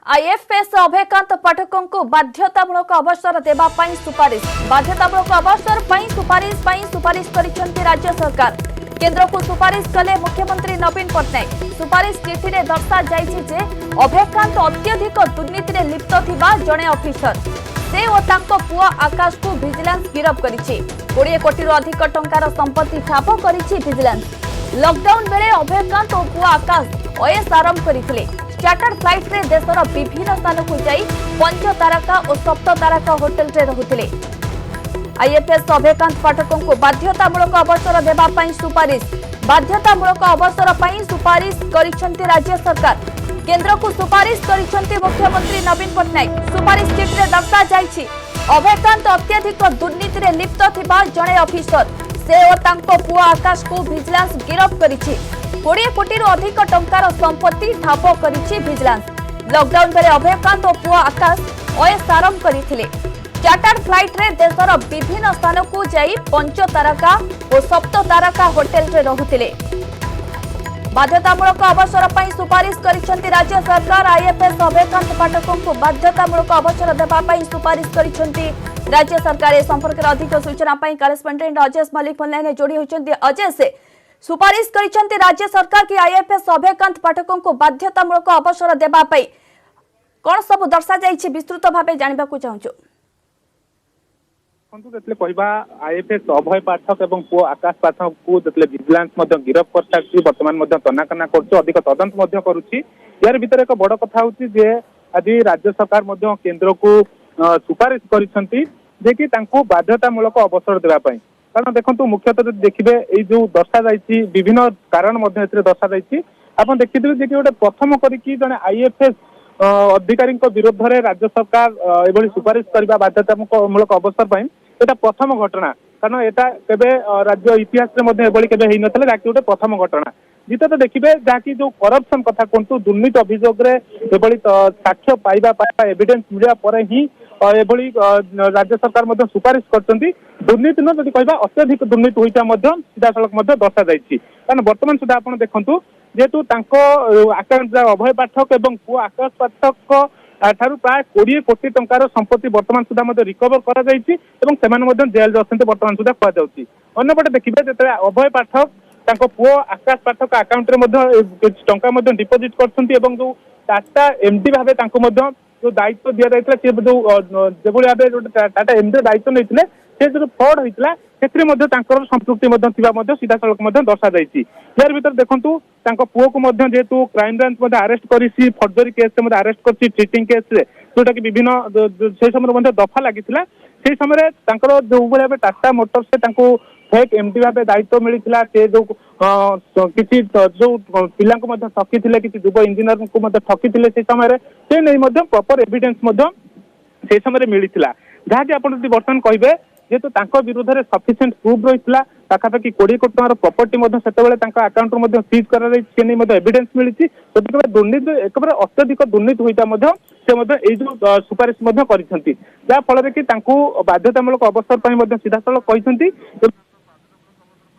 IFS Abhaykant पाठकों को बाध्यतामूलक अवसर देवा सुपारिश बाध्यतामूलक अवसर सुपारिश करिसेंति राज्य सरकार केंद्र को सुपारिश कले मुख्यमंत्री नवीन पट्टनायक सुपारिश चिठी रे दर्शा जायछि जे अभयकांत अत्यधिक दुर्नीति रे लिप्त थिबा जणे ऑफिसर से और तांको पुआ आकाश को विजिलेंस गिरफ करिछि 20 कोटी रो अधिक टंकार संपत्ति ठाप करिछि विजिलेंस लॉकडाउन बेले अभयकांत और पुआ आकाश ओएस आरंभ करिथिले चार्टर्ड फ्लाइट रे देशर विभिन्न स्थान को जाई 5 तारका और 7 तारका होटल रे रहुथिले आईएफएस अभयकांत पाठकों को बाध्यतामूलक अवसर देवा सुपारिश बाध्यतामूलक अवसर सुपारिश करिसेंति राज्य सरकार केंद्र को सुपारिश करिसेंति मुख्यमंत्री नवीन पट्टनायक सुपारिश चिठी रे दर्शा जायछि अभयकांत अत्यधिक दुर्नीति रे लिप्त थिबा जणे ऑफिसर से और तांको पुआ आकाश को विजिलेंस गिरफ करिछि 20 कोटी रो अधिक टंकार संपत्ति ठाप करिछि विजिलेंस लॉकडाउन बेले अभयकांत और पुआ आकाश ओएस आरंभ करिथिले चार्टर्ड फ्लाइट रे देशर विभिन्न स्थान को जाई 5 तारका और 7 तारका होटल रे रहुथिले बाध्यतामूलक अवसर सुपारिश करिसेंति राज्य सरकार आईएफएस अभयकांत पाठकों को बाध्यतामूलक अवसर देवा सुपारिश करिसेंति राज्य सरकार ए संपर्क में अधिक सूचना करेस्पोंडेंट अजय मलिक ऑनलाइन जोड़ी होती अजय से सुपारिश करिसेंति राज्य सरकार की आईएफएस अभयकांत पाठकों को बाध्यतामूलक अवसर देवा कौन सब दर्शा जाइछि विस्तृत भाव जानबा को चाहूछु आईएफएस अभय पाठक और पुओ आकाश पाठक को विजिलेंस गिरफ कर सारी बर्तमान तनाकना कर अधिक तदंत करुच्ची यार भीतर एक बड़ कथा होची आज राज्य सरकार केंद्र को सुपारिश करिसेंति जे बाध्यतामूलक अवसर देवाई कारण देखो मुख्यतः देखिए ये जो दर्शा जाइए विभिन्न कारण दर्शा जाइए आप देखिए जे गोटे प्रथम करके जड़े आईएफएस अधिकारी विरोध में राज्य सरकार ये सुपारिश करने बाध्यतामूलक अवसर यहाँ प्रथम घटना कारण यहाँ केवे राज्य इतिहास में गोटे प्रथम घटना द्वितीय तो देखिए जहाँकि जो करप्शन कथा कहतु दुर्नीति अभियोग साक्ष्य पाइबा एविडेंस मिलवा पर ही राज्य सरकार सुपारिश कर दुर्नीति न जब कह अत्यधिक दुर्नीति होता सीधा सड़क दर्शा जाइए कारण बर्तमान सुधा आप देखु जेहेतु आकाश अभय पाठक और पुओ आकाश पाठक ठारू प्राय 20 कोटी टंकार संपत्ति बर्तमान सुधा रिकवर कर जेल अच्छे बर्तमान सुधा कहुच्छी अंपटे देखिए जो अभय पाठक पुओ आकाश पाठक आकाउंट रे टंका डिपोजिट कर जो टाटा एमडी भाव जो दायित्व दि जाता जो भाव टाटा एमडी दायित्व नहीं से जो फ्रड होता से संपृक्ति सीधा सड़क दर्शा जाइए यार भर देखु पुओ को जेहेतु क्राइम ब्रांच आरेस्ट कर फर्जरी केस आरेस्ट कर चिटिंग केस जोटा कि विभिन्न से समय दफा लगी से समय जो भाव टाटा मोटर्स से फेक एमडी भाव दायित्व मिलता से जो किसी जो पिला ठकी किसी युव इंजीनियर को ठकी से समय से नहीं प्रॉपर एविडेंस से समय मिलता जहाँकि आप बर्तमान कहे जेहेतु विरुद्ध में सफिशिएंट प्रूफ रही पाखापाखि 20 कोटी टकर प्रॉपर्टी से आकाउंट सीज कर एविडेंस मिली दुर्नीति एक अत्यधिक दुर्नीति होता से जो सुपारिश जहाँफल कि बाध्यतामूलक अवसर सीधा सड़क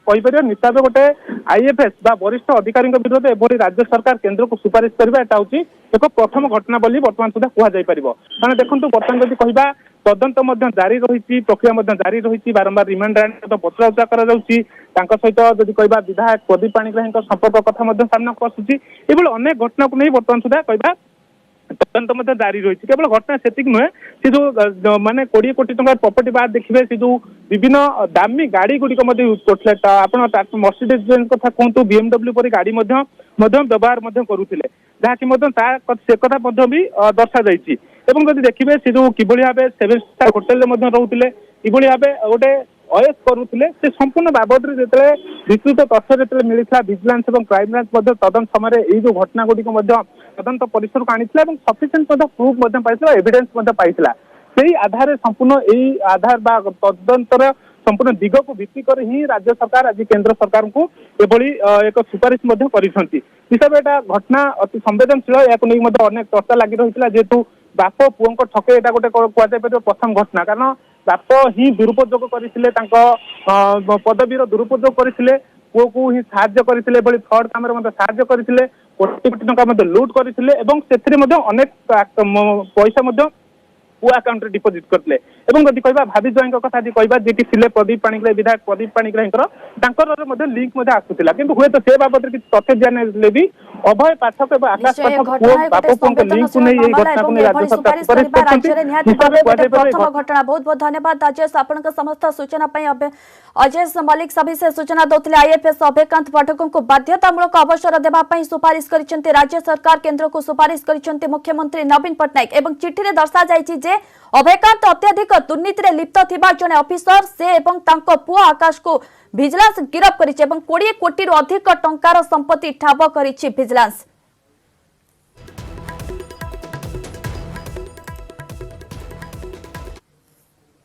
कहते निताब गोटे आईएफएस वरिष्ठ अधिकारी विरोध एभली राज्य सरकार केंद्र को सुपारिश करवा यहाँ हूँ एक प्रथम घटना बोली बर्तमान सुधा कहुपर कारण देखो बर्तमान जब कह तदंत जारी रही प्रक्रिया जारी रही बारंबार रिमांड पचरा कर सहित जब कह विधायक प्रदीप पाणिग्राही संपर्क कथा सामना को आसूसी ये अनेक घटना को नहीं बर्तमान सुधा कह तदंत जारी रही केवल घटना से नुहे से जो माने 20 कोटी टंका प्रॉपर्टी बाद देखिए से जो विभिन्न दामी गाड़ी गुड़िक यूज करते आप मर्सिडीज बेंज कथा कहतु बीएमडब्ल्यू पर गाड़ी व्यवहार करुले जहाँकि से कथा भी दर्शा जाइए जब देखिए से जो कि भाव 7 स्टार होटेल रोते कि भाव गोटे ओएस करुले से संपूर्ण बाबद विस्तृत तथ्य जो मिलता विजिलेंस और क्राइम ब्रांच तदंत समय ये जो घटना गुड़िक तदंत परिसर को आनी सफिशिएंट प्रूफ पाई एविडेंस पाई से आधार संपूर्ण यही आधार तदंतर संपूर्ण दिग को भित्ति कर ही राज्य सरकार आज केंद्र सरकार को एभली एक सुपारिश हिसाब से घटना अति संवेदनशील या अनेक चर्चा लगी रही जेहेतु बाप पुओं ठके यहाँ गोटे कहुपर प्रथम घटना कारण बाप ही दुरुपयोग करते पदवीर दुरुपयोग करते पुओ को ही साहाय्य करथिले एभली फ्रॉड काम रे मध्ये साहाय्य करथिले कोटी कोटी टंका मध्ये लूट करथिले एवं सेथिरे मध्ये अनेक पैसा मध्ये पुओ अकाउंट रे डिपोजिट करथिले एवं जदि कहबा भाभी जयंक कथा जदि कहबा जेटी सिले प्रदीप पाणिग्राही विधायक प्रदीप पाणिग्राहींकर तांकर मध्ये लिंक मध्ये आसुथिला किंतु हुए तो से बाबत कि तथ्य जाने भी अभय पाठक एवं आकाश पाठक पुओ बापू पुओ के लिंक को नै एई घटना को नै राज्य सरकार सुपारिश करछन्ती प्रथम घटना बहुत बहुत धन्यवाद अजय आपनक समस्त सूचना पई अजय मल्लिक सविशेष सूचना दौथिले आईएफएस अभयकांत पाठकों को बाध्यतामूलक अवसर देबा पई सुपारिश करिसेंती राज्य सरकार केंद्र को सुपारिश करिसेंती मुख्यमंत्री नवीन पटनायक एवं चिठी रे दर्शा जायछि जे अभयकांत अत्यधिक दुर्नीति रे लिप्त थिबा जने ऑफिसर से एवं तांको पुआ आकाश को विजिलेंस गिरफ करिछि एवं 20 कोटी अधिक टंकार संपत्ति ठाब करिछि विजिलेंस।